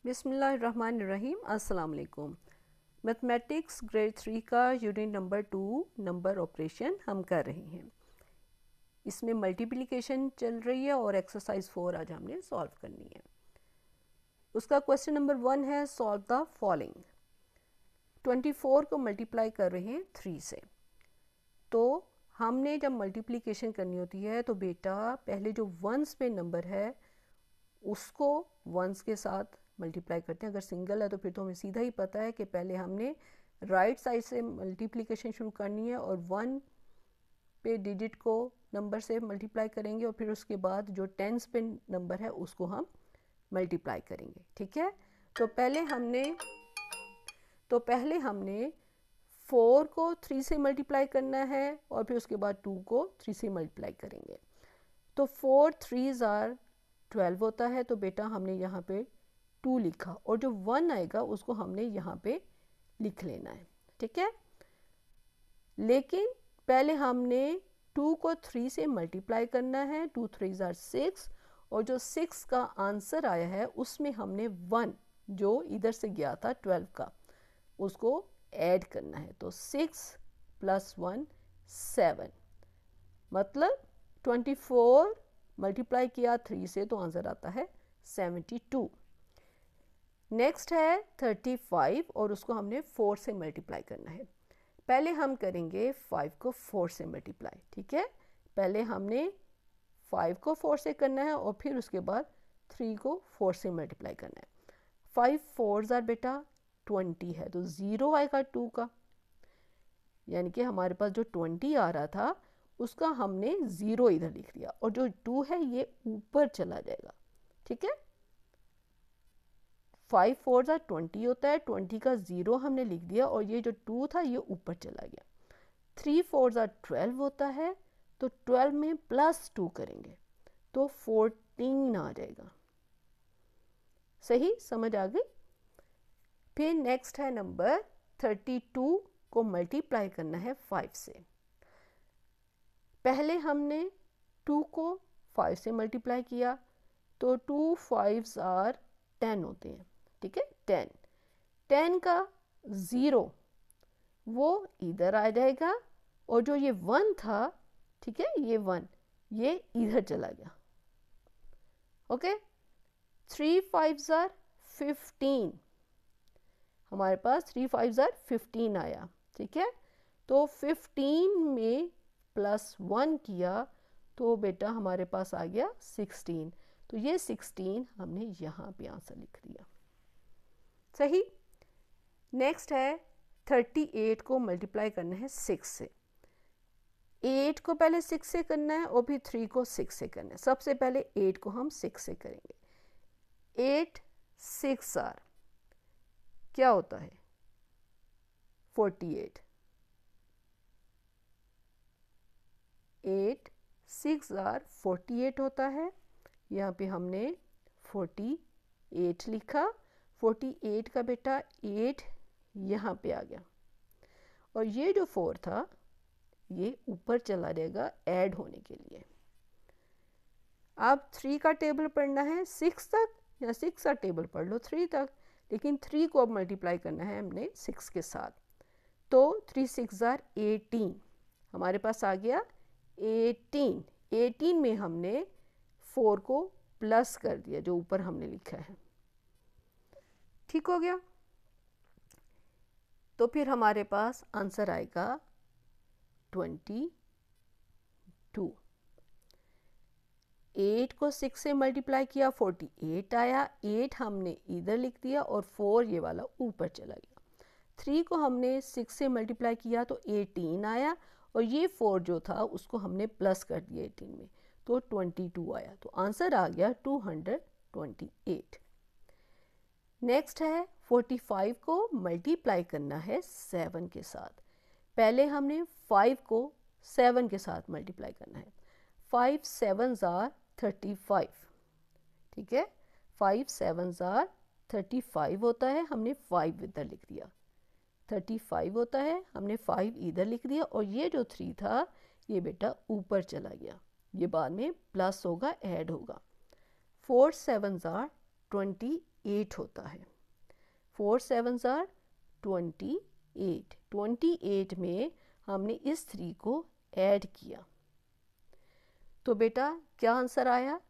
बिस्मिल्लाहिर्रहमानिर्रहीम। अस्सलाम वालेकुम। मैथमेटिक्स ग्रेड 3 का यूनिट नंबर 2 नंबर ऑपरेशन हम कर रहे हैं। इसमें मल्टीप्लिकेशन चल रही है और एक्सरसाइज 4 आज हमने सॉल्व करनी है। उसका क्वेश्चन नंबर 1 है सॉल्व द फॉलोइंग। 24 को मल्टीप्लाई कर रहे हैं 3 से। तो हमने जब मल्टीप्लिकेशन करनी होती है तो बेटा पहले जो वंस पे नंबर है उसको वंस के साथ मल्टीप्लाई करते हैं। अगर सिंगल है तो फिर तो हमें सीधा ही पता है कि पहले हमने राइट साइड से मल्टीप्लिकेशन शुरू करनी है और 1 पे डिजिट को नंबर से मल्टीप्लाई करेंगे और फिर उसके बाद जो टेंस पे नंबर है उसको हम मल्टीप्लाई करेंगे। ठीक है, तो पहले हमने 4 को 3 से मल्टीप्लाई करना है और फिर उसके बाद 2 को 3 से मल्टीप्लाई करेंगे। तो 4 3s आर 12 होता है, तो बेटा हमने यहाँ पे 2 लिखा और जो 1 आएगा उसको हमने यहाँ पे लिख लेना है। ठीक है, लेकिन पहले हमने 2 को 3 से मल्टीप्लाई करना है। 2 3s आर 6 और जो 6 का आंसर आया है उसमें हमने 1 जो इधर से गया था 12 का उसको ऐड करना है। तो 6 + 1 7, मतलब 24 मल्टीप्लाई किया 3 से तो आंसर आता है 72। नेक्स्ट है 35 और उसको हमने 4 से मल्टीप्लाई करना है। पहले हम करेंगे 5 को 4 से मल्टीप्लाई। ठीक है, पहले हमने 5 को 4 से करना है और फिर उसके बाद 3 को 4 से मल्टीप्लाई करना है। 5 4s आर बेटा 20 है, तो 0 आएगा 2 का, यानी कि हमारे पास जो 20 आ रहा था उसका हमने 0 इधर लिख दिया और जो 2 है ये ऊपर चला जाएगा। ठीक है, 5 4s आर 20 होता है, 20 का 0 हमने लिख दिया और ये जो 2 था ये ऊपर चला गया। 3 4s आर 12 होता है, तो 12 में +2 करेंगे तो 14 आ जाएगा। सही समझ आ गई। फिर नेक्स्ट है नंबर 32 को मल्टीप्लाई करना है 5 से। पहले हमने 2 को 5 से मल्टीप्लाई किया तो 2 5s आर 10 होते हैं। ठीक है, 10 का 0 वो इधर आ जाएगा और जो ये 1 था, ठीक है, ये 1 ये इधर चला गया। ओके, 3 5s आर 15, हमारे पास 3 5s आर 15 आया। ठीक है, तो 15 में +1 किया तो बेटा हमारे पास आ गया 16, तो ये 16 हमने यहाँ पे आंसर लिख दिया। सही। नेक्स्ट है 38 को मल्टीप्लाई करना है 6 से। 8 को पहले 6 से करना है और फिर 3 को 6 से करना है। सबसे पहले 8 को हम 6 से करेंगे। 8 6 आर क्या होता है 48। 8 6 आर 48 होता है, यहाँ पे हमने 48 लिखा। 48 का बेटा 8 यहाँ पे आ गया और ये जो 4 था ये ऊपर चला जाएगा ऐड होने के लिए। अब 3 का टेबल पढ़ना है 6 तक, या 6 का टेबल पढ़ लो 3 तक, लेकिन 3 को अब मल्टीप्लाई करना है हमने 6 के साथ। तो 3 6 आर 18, हमारे पास आ गया 18। 18 में हमने 4 को प्लस कर दिया जो ऊपर हमने लिखा है। ठीक हो गया, तो फिर हमारे पास आंसर आएगा 22। 8 को 6 से मल्टीप्लाई किया 48 आया, 8 हमने इधर लिख दिया और 4 ये वाला ऊपर चला गया। 3 को हमने 6 से मल्टीप्लाई किया तो 18 आया और ये 4 जो था उसको हमने प्लस कर दिया 18 में, तो 22 आया, तो आंसर आ गया 228। नेक्स्ट है 45 को मल्टीप्लाई करना है 7 के साथ। पहले हमने 5 को 7 के साथ मल्टीप्लाई करना है। 5 7s आर 35। ठीक है, 5 7s आर 35 होता है, हमने 5 इधर लिख दिया। 35 होता है, हमने 5 इधर लिख दिया और ये जो 3 था ये बेटा ऊपर चला गया, ये बाद में प्लस होगा, ऐड होगा। 4 7s आर 28 होता है। 4 7s आर 28। 28 में हमने इस 3 को ऐड किया तो बेटा क्या आंसर आया?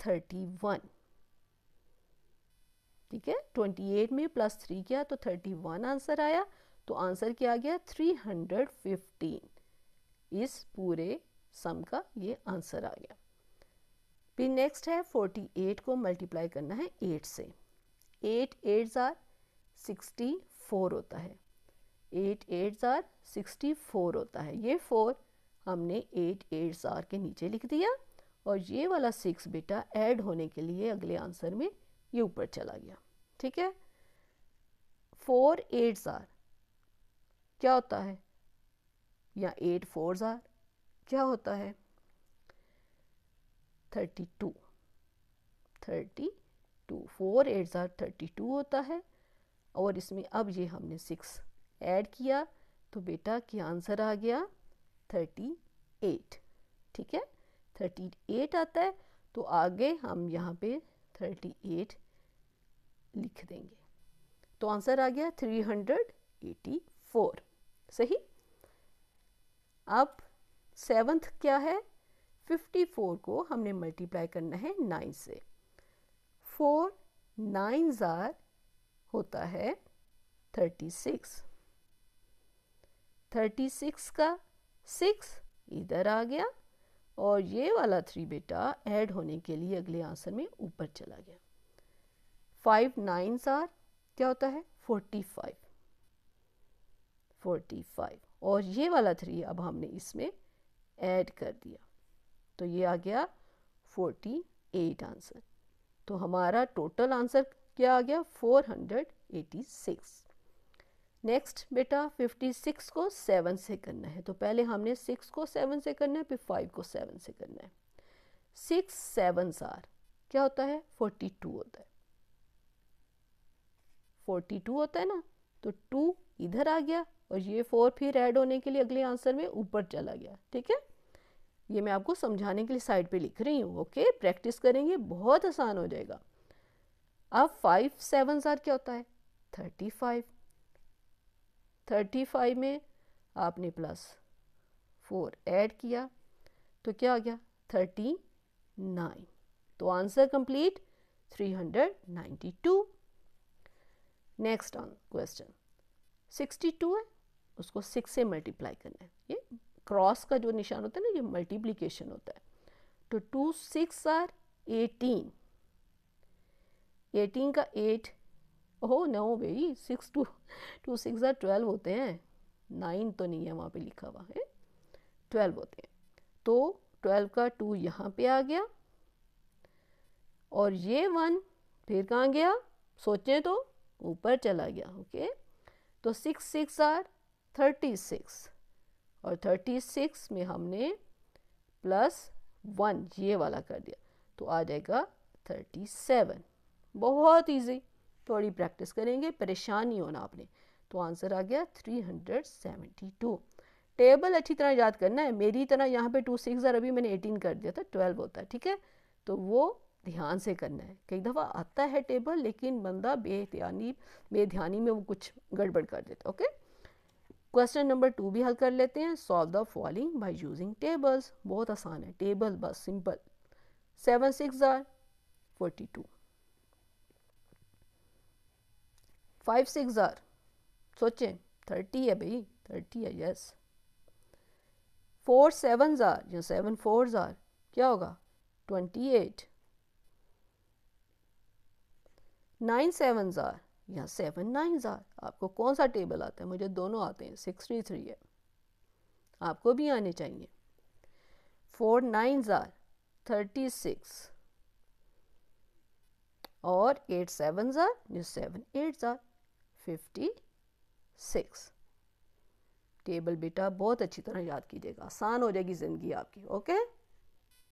31। ठीक है, 28 में प्लस 3 किया तो 31 आंसर आया। तो आंसर क्या आ गया? 315। इस पूरे सम का ये आंसर आ गया। फिर नेक्स्ट है 48 को मल्टीप्लाई करना है 8 से। 8 8s आर 64 होता है। 8 8s आर 64 होता है। ये 4 हमने 8 8s आर के नीचे लिख दिया और ये वाला 6 बेटा ऐड होने के लिए अगले आंसर में ये ऊपर चला गया। ठीक है, 4 8s आर क्या होता है? या 8 4s आर क्या होता है? 32। 4 8s आर 32 होता है और इसमें अब ये हमने 6 ऐड किया तो बेटा क्या आंसर आ गया? 38। ठीक है, 38 आता है तो आगे हम यहाँ पे 38 लिख देंगे तो आंसर आ गया 384। सही। अब 7th क्या है? 54 को हमने मल्टीप्लाई करना है 9 से। 4 9s आर होता है 36। 36 का 6 इधर आ गया और ये वाला 3 बेटा ऐड होने के लिए अगले आंसर में ऊपर चला गया। 5 9s आर क्या होता है? 45। 45 और ये वाला 3 अब हमने इसमें ऐड कर दिया तो ये आ गया 48 आंसर। तो हमारा टोटल आंसर क्या आ गया? 486। नेक्स्ट बेटा 56 को 7 से करना है तो पहले हमने 6 को 7 से करना है फिर 5 को 7 से करना है। 6 7s आर क्या होता है? 42 होता है। 42 होता है ना, तो 2 इधर आ गया और ये 4 फिर ऐड होने के लिए अगले आंसर में ऊपर चला गया। ठीक है, ये मैं आपको समझाने के लिए साइड पे लिख रही हूँ। ओके, प्रैक्टिस करेंगे बहुत आसान हो जाएगा। अब 5 7s आर क्या होता है? 35। 35 में आपने प्लस 4 ऐड किया तो क्या आ गया? 39। तो answer complete 392। Next on question 62 है, उसको 6 से मल्टीप्लाई करना है। ये क्रॉस का जो निशान होता है ना, ये मल्टीप्लिकेशन होता है। तो 2 6 आर 18। 18 का 8 ओह नो भाई 6 2 6 आर 12 होते हैं। 9 तो नहीं है वहाँ पे लिखा हुआ है, 12 होते हैं। तो 12 का 2 यहाँ पे आ गया और ये 1 फिर कहाँ गया? सोचें तो ऊपर चला गया। ओके, तो 6 6 आर 36 और 36 में हमने प्लस 1 ये वाला कर दिया तो आ जाएगा 37। बहुत इजी, थोड़ी प्रैक्टिस करेंगे, परेशान नहीं होना आपने। तो आंसर आ गया 372। टेबल अच्छी तरह याद करना है, मेरी तरह यहाँ पे 2 6 आर अभी मैंने 18 कर दिया था, 12 होता है। ठीक है, तो वो ध्यान से करना है। कई दफ़ा आता है टेबल लेकिन बंदा बेध्यानी में वो कुछ गड़बड़ कर देता। ओके, क्वेश्चन नंबर 2 भी हल कर लेते हैं। Solve the following by using tables. बहुत आसान है, टेबल बस सिंपल। 7 6 आर 42। 5 6 आर सोचें 30 है भाई, 30 है। यस। 4 7s आर या 7 4s आर क्या होगा? 28। 9 7s आर या 7 9s आर। आपको कौन सा टेबल आता है? मुझे दोनों आते हैं। 63 है, आपको भी आने चाहिए। 4 9s आर 36 और 8 7s आर या 7 8s आर 56। टेबल बेटा बहुत अच्छी तरह याद कीजिएगा, आसान हो जाएगी ज़िंदगी आपकी। ओके।